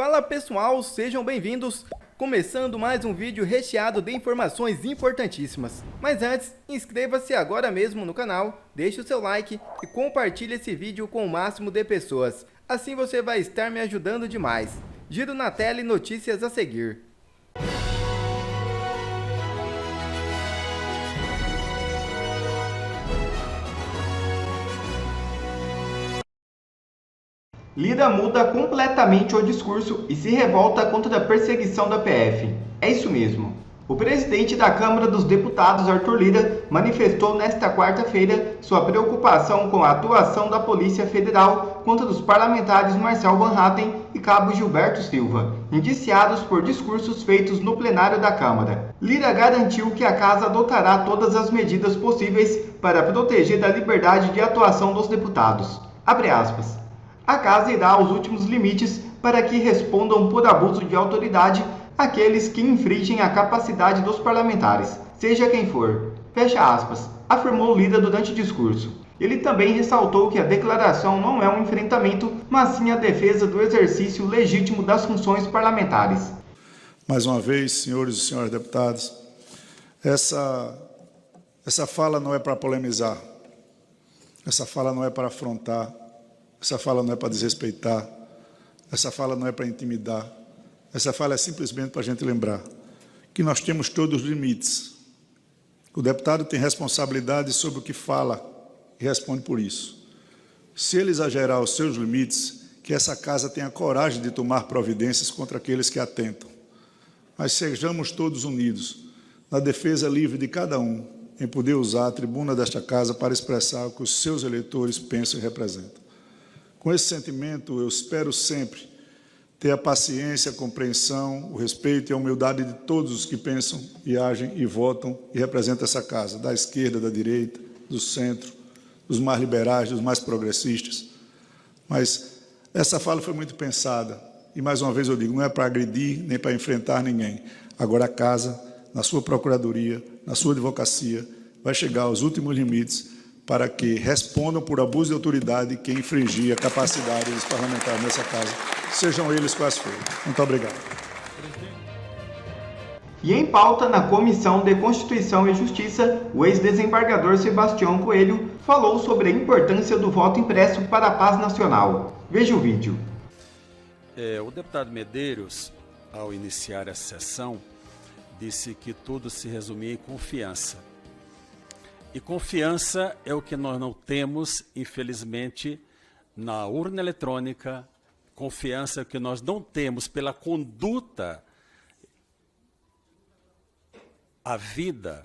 Fala pessoal, sejam bem-vindos! Começando mais um vídeo recheado de informações importantíssimas. Mas antes, inscreva-se agora mesmo no canal, deixe o seu like e compartilhe esse vídeo com o máximo de pessoas. Assim você vai estar me ajudando demais. Giro na tela e notícias a seguir. Lira muda completamente o discurso e se revolta contra a perseguição da PF. É isso mesmo. O presidente da Câmara dos Deputados, Arthur Lira, manifestou nesta quarta-feira sua preocupação com a atuação da Polícia Federal contra os parlamentares Marcel Van Hatten e Cabo Gilberto Silva, indiciados por discursos feitos no plenário da Câmara. Lira garantiu que a casa adotará todas as medidas possíveis para proteger a liberdade de atuação dos deputados. Abre aspas. A casa irá aos últimos limites para que respondam por abuso de autoridade aqueles que infringem a capacidade dos parlamentares, seja quem for. Fecha aspas, afirmou Lira durante o discurso. Ele também ressaltou que a declaração não é um enfrentamento, mas sim a defesa do exercício legítimo das funções parlamentares. Mais uma vez, senhores e senhoras deputados, essa fala não é para polemizar, essa fala não é para afrontar, essa fala não é para desrespeitar, essa fala não é para intimidar, essa fala é simplesmente para a gente lembrar que nós temos todos os limites. O deputado tem responsabilidade sobre o que fala e responde por isso. Se ele exagerar os seus limites, que essa casa tenha coragem de tomar providências contra aqueles que atentam. Mas sejamos todos unidos na defesa livre de cada um em poder usar a tribuna desta casa para expressar o que os seus eleitores pensam e representam. Com esse sentimento, eu espero sempre ter a paciência, a compreensão, o respeito e a humildade de todos os que pensam e agem e votam e representam essa casa, da esquerda, da direita, do centro, dos mais liberais, dos mais progressistas. Mas essa fala foi muito pensada e, mais uma vez eu digo, não é para agredir nem para enfrentar ninguém. Agora a casa, na sua procuradoria, na sua advocacia, vai chegar aos últimos limites para que respondam por abuso de autoridade quem infringir a capacidade dos parlamentares nessa casa, sejam eles quais forem. Muito obrigado. E em pauta na Comissão de Constituição e Justiça, o ex-desembargador Sebastião Coelho falou sobre a importância do voto impresso para a paz nacional. Veja o vídeo. O deputado Medeiros, ao iniciar essa sessão, disse que tudo se resumia em confiança. E confiança é o que nós não temos, infelizmente, na urna eletrônica. Confiança é o que nós não temos pela conduta a vida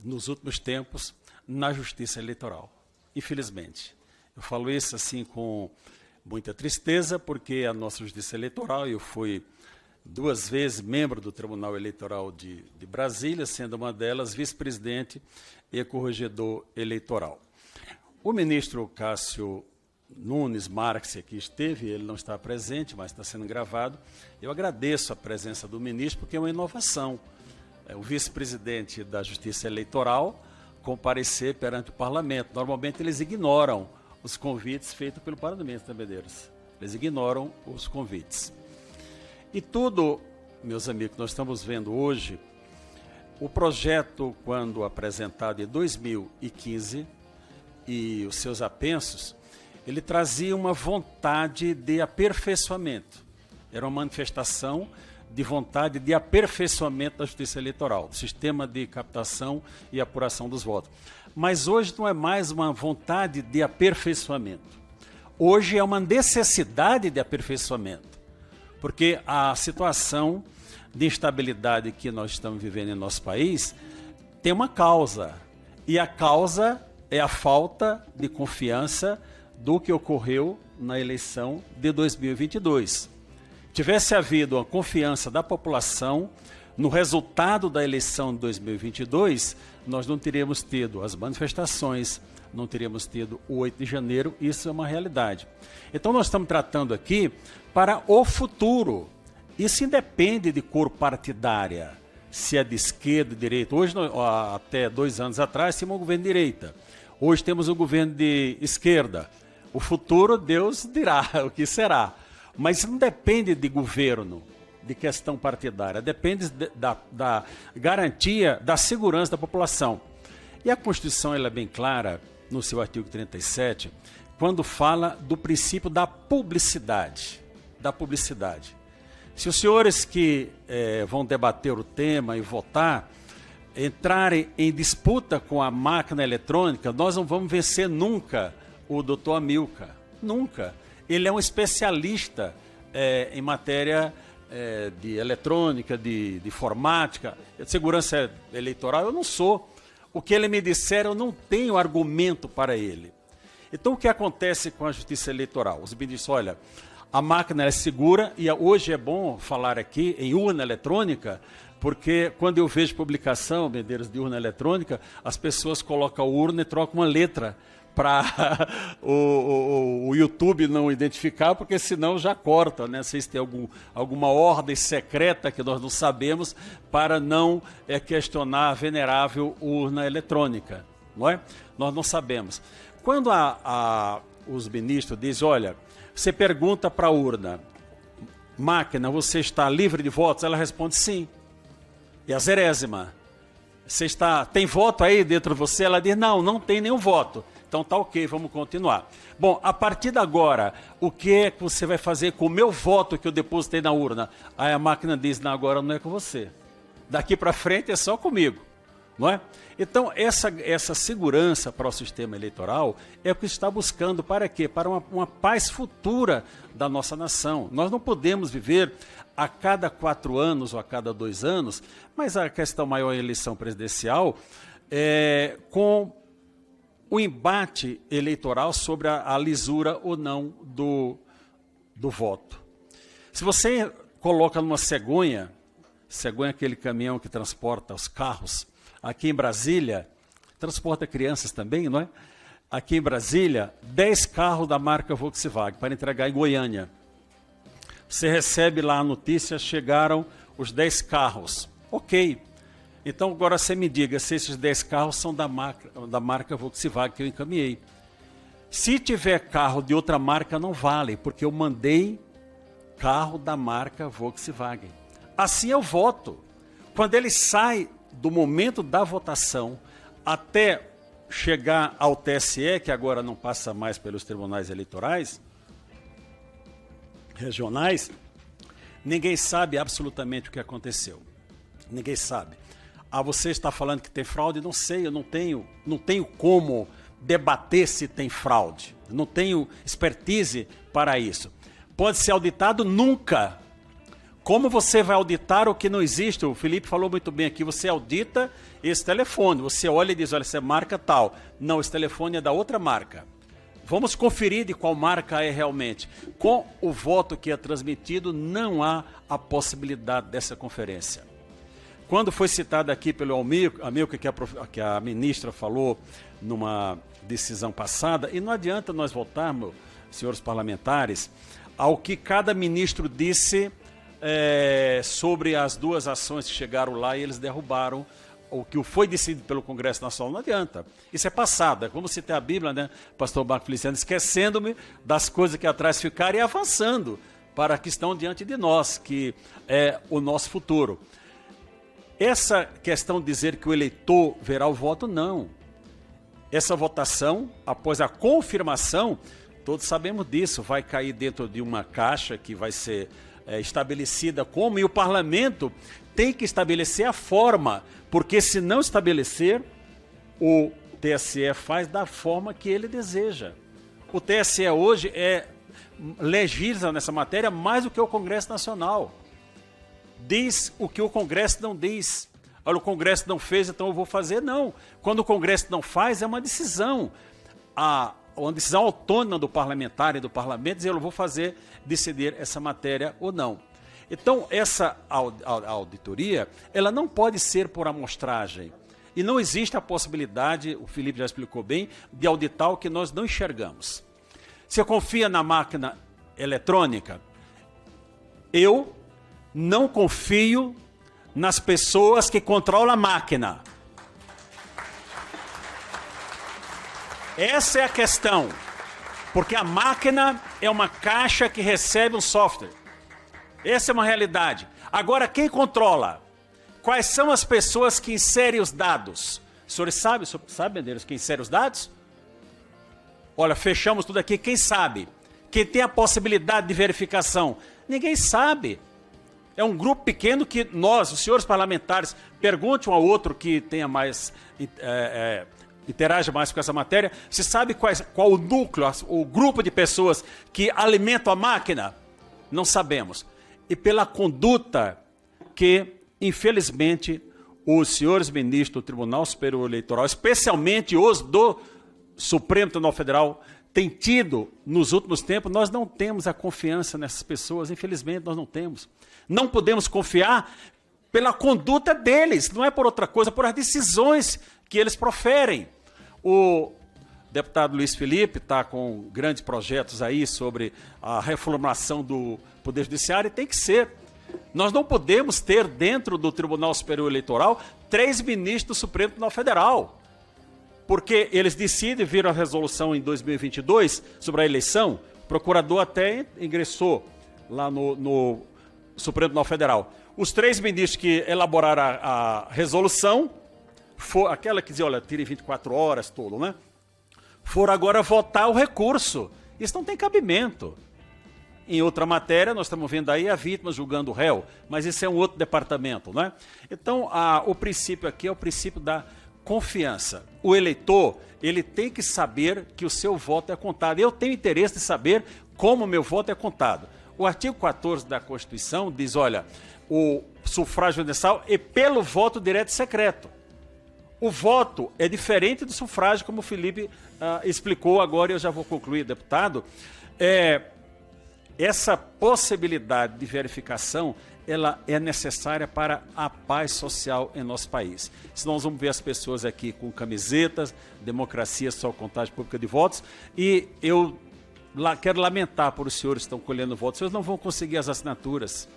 nos últimos tempos na justiça eleitoral. Infelizmente. Eu falo isso assim com muita tristeza, porque a nossa justiça eleitoral, eu fui 2 vezes membro do Tribunal Eleitoral de Brasília, sendo uma delas vice-presidente e corregedor eleitoral. O ministro Cássio Nunes Marques aqui esteve, ele não está presente, mas está sendo gravado. Eu agradeço a presença do ministro, porque é uma inovação. O vice-presidente da Justiça Eleitoral comparecer perante o parlamento. Normalmente eles ignoram os convites feitos pelo parlamento, né, Medeiros? Eles ignoram os convites. E tudo, meus amigos, nós estamos vendo hoje, o projeto, quando apresentado em 2015, e os seus apensos, ele trazia uma vontade de aperfeiçoamento. Era uma manifestação de vontade de aperfeiçoamento da justiça eleitoral, do sistema de captação e apuração dos votos. Mas hoje não é mais uma vontade de aperfeiçoamento. Hoje é uma necessidade de aperfeiçoamento. Porque a situação de instabilidade que nós estamos vivendo em nosso país tem uma causa. E a causa é a falta de confiança do que ocorreu na eleição de 2022. Tivesse havido a confiança da população no resultado da eleição de 2022, nós não teríamos tido as manifestações, não teríamos tido o 8 de janeiro, isso é uma realidade. Então nós estamos tratando aqui para o futuro. Isso independe de cor partidária, se é de esquerda, de direita. Hoje, até 2 anos atrás, tínhamos um governo de direita. Hoje temos um governo de esquerda. O futuro, Deus dirá o que será. Mas isso não depende de governo, de questão partidária, depende da garantia da segurança da população. E a Constituição ela é bem clara, no seu artigo 37, quando fala do princípio da publicidade. Se os senhores que vão debater o tema e votar, entrarem em disputa com a máquina eletrônica, nós não vamos vencer nunca o doutor Amilcar. Nunca. Ele é um especialista em matéria de eletrônica, de informática, de segurança eleitoral. Eu não sou. O que ele me disser, eu não tenho argumento para ele. Então, o que acontece com a justiça eleitoral? Os ministros, olha, a máquina é segura e hoje é bom falar aqui em urna eletrônica, porque quando eu vejo publicação, Medeiros, de urna eletrônica, as pessoas colocam a urna e trocam uma letra para o YouTube não identificar, porque senão já corta, né? Vocês têm alguma ordem secreta que nós não sabemos para não questionar a venerável urna eletrônica, não é? Nós não sabemos. Quando os ministros dizem, olha, você pergunta para a urna, máquina, você está livre de votos? Ela responde sim. E a zerésima, tem voto aí dentro de você? Ela diz, não tem nenhum voto. Então tá ok, vamos continuar. Bom, a partir de agora, o que é que você vai fazer com o meu voto que eu depositei na urna? Aí a máquina diz, não, agora não é com você. Daqui para frente é só comigo, não é? Então essa segurança para o sistema eleitoral é o que está buscando para quê? Para uma paz futura da nossa nação. Nós não podemos viver a cada 4 anos ou a cada 2 anos, mas a questão maior é a eleição presidencial, com o embate eleitoral sobre a lisura ou não do voto. Se você coloca numa cegonha é aquele caminhão que transporta os carros, aqui em Brasília, transporta crianças também, não é? Aqui em Brasília, 10 carros da marca Volkswagen para entregar em Goiânia. Você recebe lá a notícia, chegaram os 10 carros. Ok. Então agora você me diga se esses 10 carros são da marca Volkswagen que eu encaminhei. Se tiver carro de outra marca, não vale, porque eu mandei carro da marca Volkswagen. Assim eu voto. Quando ele sai do momento da votação até chegar ao TSE, que agora não passa mais pelos tribunais eleitorais regionais, ninguém sabe absolutamente o que aconteceu. Ninguém sabe. Você está falando que tem fraude? Não sei, eu não tenho como debater se tem fraude. Não tenho expertise para isso. Pode ser auditado? Nunca. Como você vai auditar o que não existe? O Felipe falou muito bem aqui, você audita esse telefone, você olha e diz, olha, essa é marca tal. Não, esse telefone é da outra marca. Vamos conferir de qual marca é realmente. Com o voto que é transmitido, não há a possibilidade dessa conferência. Quando foi citado aqui pelo Amilcar, que a ministra falou numa decisão passada, e não adianta nós voltarmos, senhores parlamentares, ao que cada ministro disse sobre as 2 ações que chegaram lá e eles derrubaram o que foi decidido pelo Congresso Nacional. Não adianta. Isso é passado. É como citar a Bíblia, né, pastor Marco Feliciano, esquecendo-me das coisas que atrás ficaram e avançando para a que estão diante de nós, que é o nosso futuro. Essa questão de dizer que o eleitor verá o voto, não. Essa votação, após a confirmação, todos sabemos disso, vai cair dentro de uma caixa que vai ser estabelecida como, e o parlamento tem que estabelecer a forma, porque se não estabelecer, o TSE faz da forma que ele deseja. O TSE hoje legisla nessa matéria mais do que o Congresso Nacional. Diz o que o Congresso não diz. Olha, o Congresso não fez, então eu vou fazer. Não. Quando o Congresso não faz, é uma decisão. Uma decisão autônoma do parlamentar e do parlamento, dizer, eu vou decidir essa matéria ou não. Então, essa auditoria, ela não pode ser por amostragem. E não existe a possibilidade, o Felipe já explicou bem, de auditar o que nós não enxergamos. Você confia na máquina eletrônica? Eu não confio nas pessoas que controlam a máquina. Essa é a questão. Porque a máquina é uma caixa que recebe um software. Essa é uma realidade. Agora, quem controla? Quais são as pessoas que inserem os dados? Os senhores sabem, Medeiros, quem insere os dados? Olha, fechamos tudo aqui. Quem sabe? Quem tem a possibilidade de verificação? Ninguém sabe. É um grupo pequeno que nós, os senhores parlamentares, pergunte um ao outro que tenha mais, interage mais com essa matéria. Se sabe qual o núcleo, o grupo de pessoas que alimentam a máquina? Não sabemos. E pela conduta que, infelizmente, os senhores ministros do Tribunal Superior Eleitoral, especialmente os do Supremo Tribunal Federal, têm tido nos últimos tempos, nós não temos a confiança nessas pessoas, infelizmente nós não temos. Não podemos confiar pela conduta deles, não é por outra coisa, por as decisões que eles proferem. O deputado Luiz Felipe está com grandes projetos aí sobre a reformulação do Poder Judiciário e tem que ser. Nós não podemos ter dentro do Tribunal Superior Eleitoral 3 ministros do Supremo Tribunal Federal. Porque eles decidem, viram a resolução em 2022 sobre a eleição, o procurador até ingressou lá no Supremo Tribunal Federal. Os 3 ministros que elaboraram a resolução, aquela que dizia, olha, tire 24 horas, tudo, né? Foram agora votar o recurso. Isso não tem cabimento. Em outra matéria, nós estamos vendo aí a vítima julgando o réu, mas isso é um outro departamento, né? Então, o princípio aqui é o princípio da confiança. O eleitor, ele tem que saber que o seu voto é contado. Eu tenho interesse de saber como o meu voto é contado. O artigo 14 da Constituição diz, olha, o sufrágio universal é pelo voto direto e secreto. O voto é diferente do sufrágio, como o Felipe explicou agora, e eu já vou concluir, deputado. Essa possibilidade de verificação, ela é necessária para a paz social em nosso país. Senão nós vamos ver as pessoas aqui com camisetas, democracia, só contagem pública de votos, e eu quero lamentar por os senhores que estão colhendo votos, os senhores não vão conseguir as assinaturas.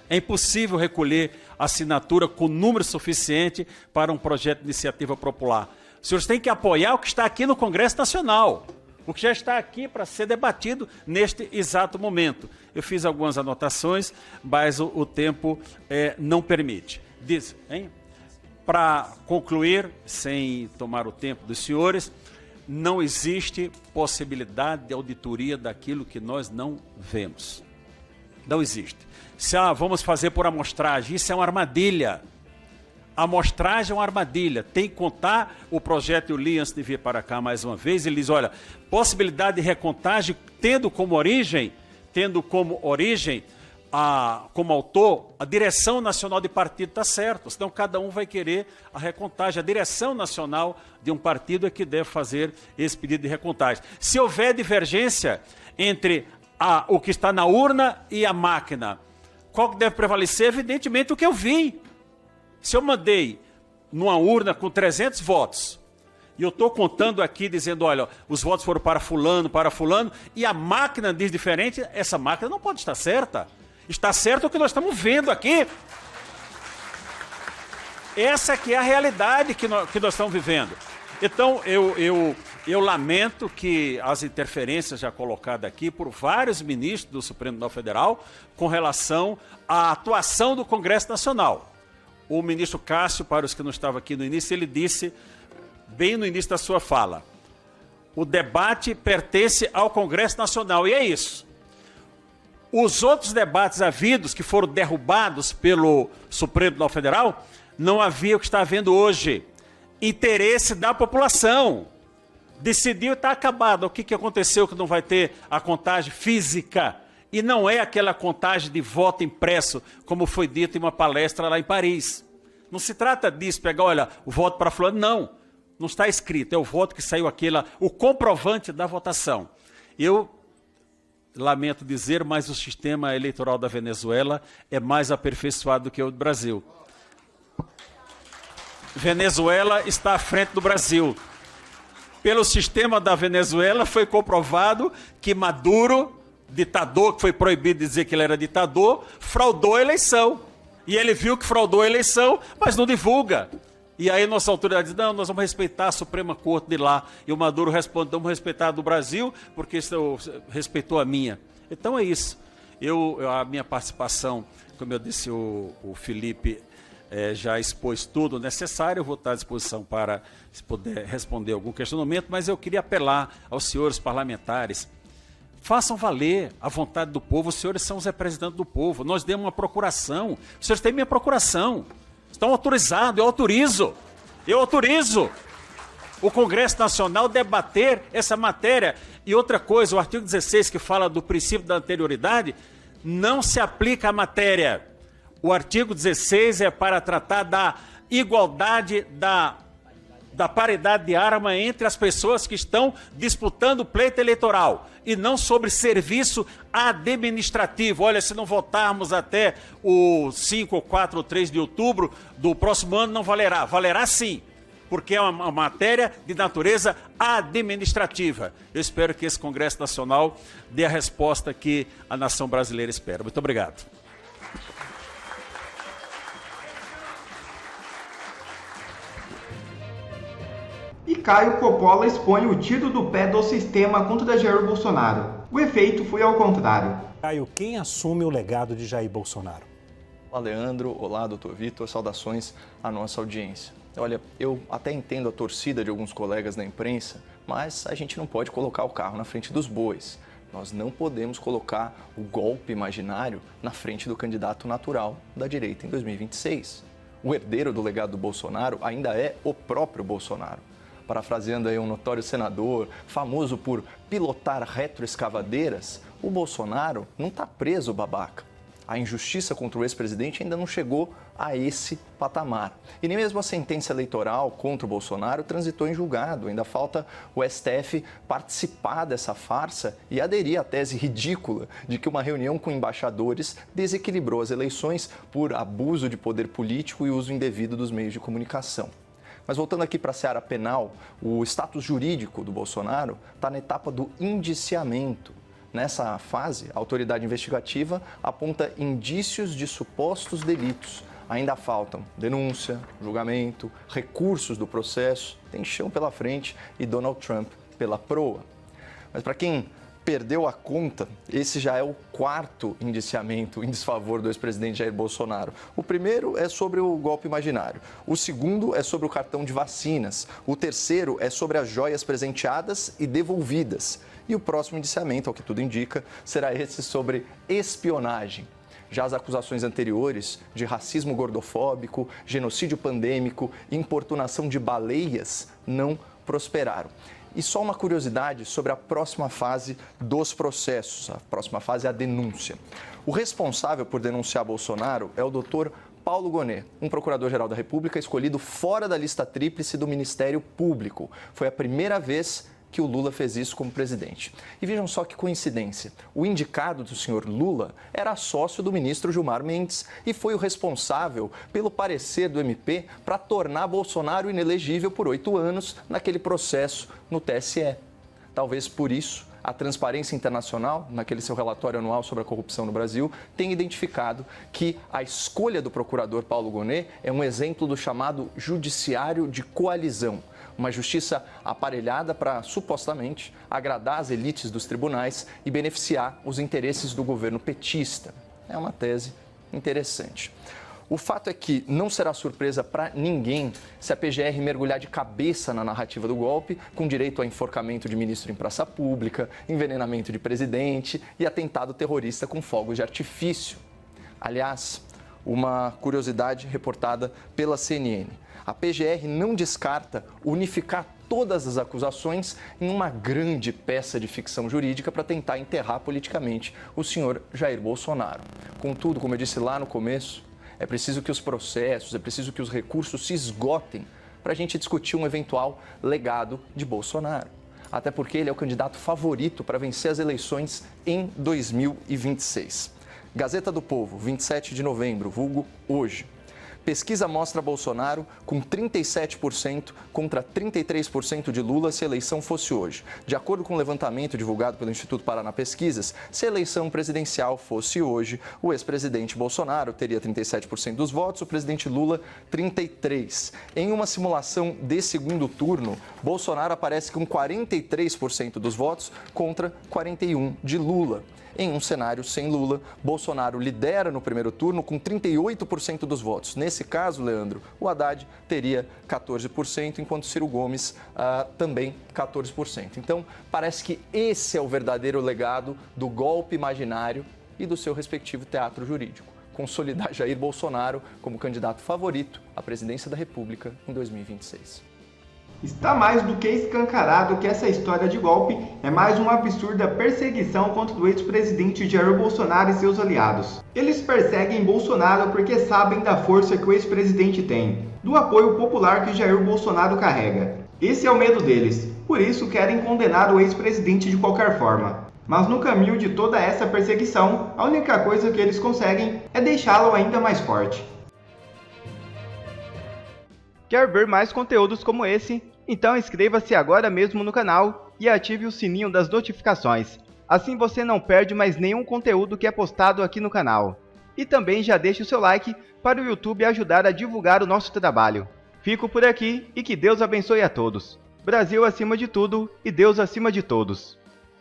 É impossível recolher assinatura com número suficiente para um projeto de iniciativa popular. Os senhores têm que apoiar o que está aqui no Congresso Nacional, o que já está aqui para ser debatido neste exato momento. Eu fiz algumas anotações, mas o tempo não permite. Diz, para concluir, sem tomar o tempo dos senhores, não existe possibilidade de auditoria daquilo que nós não vemos. Não existe. Se vamos fazer por amostragem, isso é uma armadilha. A amostragem é uma armadilha. Tem que contar, o projeto eu li antes de vir para cá mais uma vez, ele diz, olha, possibilidade de recontagem tendo como origem, como autor, a direção nacional de partido está certo, senão cada um vai querer a recontagem. A direção nacional de um partido é que deve fazer esse pedido de recontagem. Se houver divergência entre o que está na urna e a máquina, qual que deve prevalecer? Evidentemente o que eu vi. Se eu mandei numa urna com 300 votos, e eu estou contando aqui, dizendo, olha, os votos foram para fulano, e a máquina diz diferente, essa máquina não pode estar certa. Está certo o que nós estamos vendo aqui. Essa que é a realidade que nós estamos vivendo. Então, eu lamento que as interferências já colocadas aqui por vários ministros do Supremo Tribunal Federal com relação à atuação do Congresso Nacional. O ministro Cássio, para os que não estavam aqui no início, ele disse, bem no início da sua fala, o debate pertence ao Congresso Nacional, e é isso. Os outros debates havidos, que foram derrubados pelo Supremo Tribunal Federal, não havia o que está havendo hoje. Interesse da população. Decidiu e está acabado. O que aconteceu que não vai ter a contagem física? E não é aquela contagem de voto impresso, como foi dito em uma palestra lá em Paris. Não se trata disso, pegar, olha, o voto para fulano, não. Não está escrito, é o voto que saiu o comprovante da votação. Eu lamento dizer, mas o sistema eleitoral da Venezuela é mais aperfeiçoado do que o do Brasil. Venezuela está à frente do Brasil. Pelo sistema da Venezuela foi comprovado que Maduro, ditador, que foi proibido de dizer que ele era ditador, fraudou a eleição. E ele viu que fraudou a eleição, mas não divulga. E aí nossa autoridade diz, não, nós vamos respeitar a Suprema Corte de lá. E o Maduro responde, vamos respeitar a do Brasil, porque isso respeitou a minha. Então é isso. A minha participação, como eu disse, o Felipe já expôs tudo necessário, eu vou estar à disposição para se puder responder algum questionamento, mas eu queria apelar aos senhores parlamentares, façam valer a vontade do povo, os senhores são os representantes do povo, nós demos uma procuração, os senhores têm minha procuração, estão autorizados, eu autorizo o Congresso Nacional debater essa matéria. E outra coisa, o artigo 16 que fala do princípio da anterioridade, não se aplica à matéria. O artigo 16 é para tratar da igualdade, da paridade de arma entre as pessoas que estão disputando o pleito eleitoral e não sobre serviço administrativo. Olha, se não votarmos até o 5, 4 ou 3 de outubro do próximo ano, não valerá. Valerá sim, porque é uma matéria de natureza administrativa. Eu espero que esse Congresso Nacional dê a resposta que a nação brasileira espera. Muito obrigado. E Caio Coppola expõe o tiro do pé do sistema contra Jair Bolsonaro. O efeito foi ao contrário. Caio, quem assume o legado de Jair Bolsonaro? Olá, Leandro. Olá, doutor Vitor. Saudações à nossa audiência. Olha, eu até entendo a torcida de alguns colegas da imprensa, mas a gente não pode colocar o carro na frente dos bois. Nós não podemos colocar o golpe imaginário na frente do candidato natural da direita em 2026. O herdeiro do legado do Bolsonaro ainda é o próprio Bolsonaro. Parafraseando aí um notório senador, famoso por pilotar retroescavadeiras, o Bolsonaro não está preso, babaca. A injustiça contra o ex-presidente ainda não chegou a esse patamar. E nem mesmo a sentença eleitoral contra o Bolsonaro transitou em julgado. Ainda falta o STF participar dessa farsa e aderir à tese ridícula de que uma reunião com embaixadores desequilibrou as eleições por abuso de poder político e uso indevido dos meios de comunicação. Mas voltando aqui para a seara penal, o status jurídico do Bolsonaro está na etapa do indiciamento. Nessa fase, a autoridade investigativa aponta indícios de supostos delitos. Ainda faltam denúncia, julgamento, recursos do processo, tem chão pela frente e Donald Trump pela proa. Mas para quem perdeu a conta, esse já é o quarto indiciamento em desfavor do ex-presidente Jair Bolsonaro. O primeiro é sobre o golpe imaginário. O segundo é sobre o cartão de vacinas. O terceiro é sobre as joias presenteadas e devolvidas. E o próximo indiciamento, ao que tudo indica, será esse sobre espionagem. Já as acusações anteriores de racismo gordofóbico, genocídio pandêmico e importunação de baleias não prosperaram. E só uma curiosidade sobre a próxima fase dos processos. A próxima fase é a denúncia. O responsável por denunciar Bolsonaro é o doutor Paulo Gonet, um procurador-geral da República escolhido fora da lista tríplice do Ministério Público. Foi a primeira vez que o Lula fez isso como presidente. E vejam só que coincidência. O indicado do senhor Lula era sócio do ministro Gilmar Mendes e foi o responsável pelo parecer do MP para tornar Bolsonaro inelegível por 8 anos naquele processo no TSE. Talvez por isso a Transparência Internacional, naquele seu relatório anual sobre a corrupção no Brasil, tem identificado que a escolha do procurador Paulo Gonet é um exemplo do chamado judiciário de coalizão. Uma justiça aparelhada para, supostamente, agradar as elites dos tribunais e beneficiar os interesses do governo petista. É uma tese interessante. O fato é que não será surpresa para ninguém se a PGR mergulhar de cabeça na narrativa do golpe, com direito a enforcamento de ministro em praça pública, envenenamento de presidente e atentado terrorista com fogos de artifício. Aliás, uma curiosidade reportada pela CNN. A PGR não descarta unificar todas as acusações em uma grande peça de ficção jurídica para tentar enterrar politicamente o senhor Jair Bolsonaro. Contudo, como eu disse lá no começo, é preciso que os processos, é preciso que os recursos se esgotem para a gente discutir um eventual legado de Bolsonaro. Até porque ele é o candidato favorito para vencer as eleições em 2026. Gazeta do Povo, 27 de novembro, vulgo hoje. Pesquisa mostra Bolsonaro com 37% contra 33% de Lula se a eleição fosse hoje. De acordo com o levantamento divulgado pelo Instituto Paraná Pesquisas, se a eleição presidencial fosse hoje, o ex-presidente Bolsonaro teria 37% dos votos, o presidente Lula 33%. Em uma simulação de segundo turno, Bolsonaro aparece com 43% dos votos contra 41% de Lula. Em um cenário sem Lula, Bolsonaro lidera no primeiro turno com 38% dos votos. Nesse caso, Leandro, o Haddad teria 14%, enquanto Ciro Gomes também 14%. Então, parece que esse é o verdadeiro legado do golpe imaginário e do seu respectivo teatro jurídico. Consolidar Jair Bolsonaro como candidato favorito à presidência da República em 2026. Está mais do que escancarado que essa história de golpe é mais uma absurda perseguição contra o ex-presidente Jair Bolsonaro e seus aliados. Eles perseguem Bolsonaro porque sabem da força que o ex-presidente tem, do apoio popular que Jair Bolsonaro carrega. Esse é o medo deles, por isso querem condenar o ex-presidente de qualquer forma. Mas no caminho de toda essa perseguição, a única coisa que eles conseguem é deixá-lo ainda mais forte. Quer ver mais conteúdos como esse? Então inscreva-se agora mesmo no canal e ative o sininho das notificações. Assim você não perde mais nenhum conteúdo que é postado aqui no canal. E também já deixe o seu like para o YouTube ajudar a divulgar o nosso trabalho. Fico por aqui e que Deus abençoe a todos. Brasil acima de tudo e Deus acima de todos.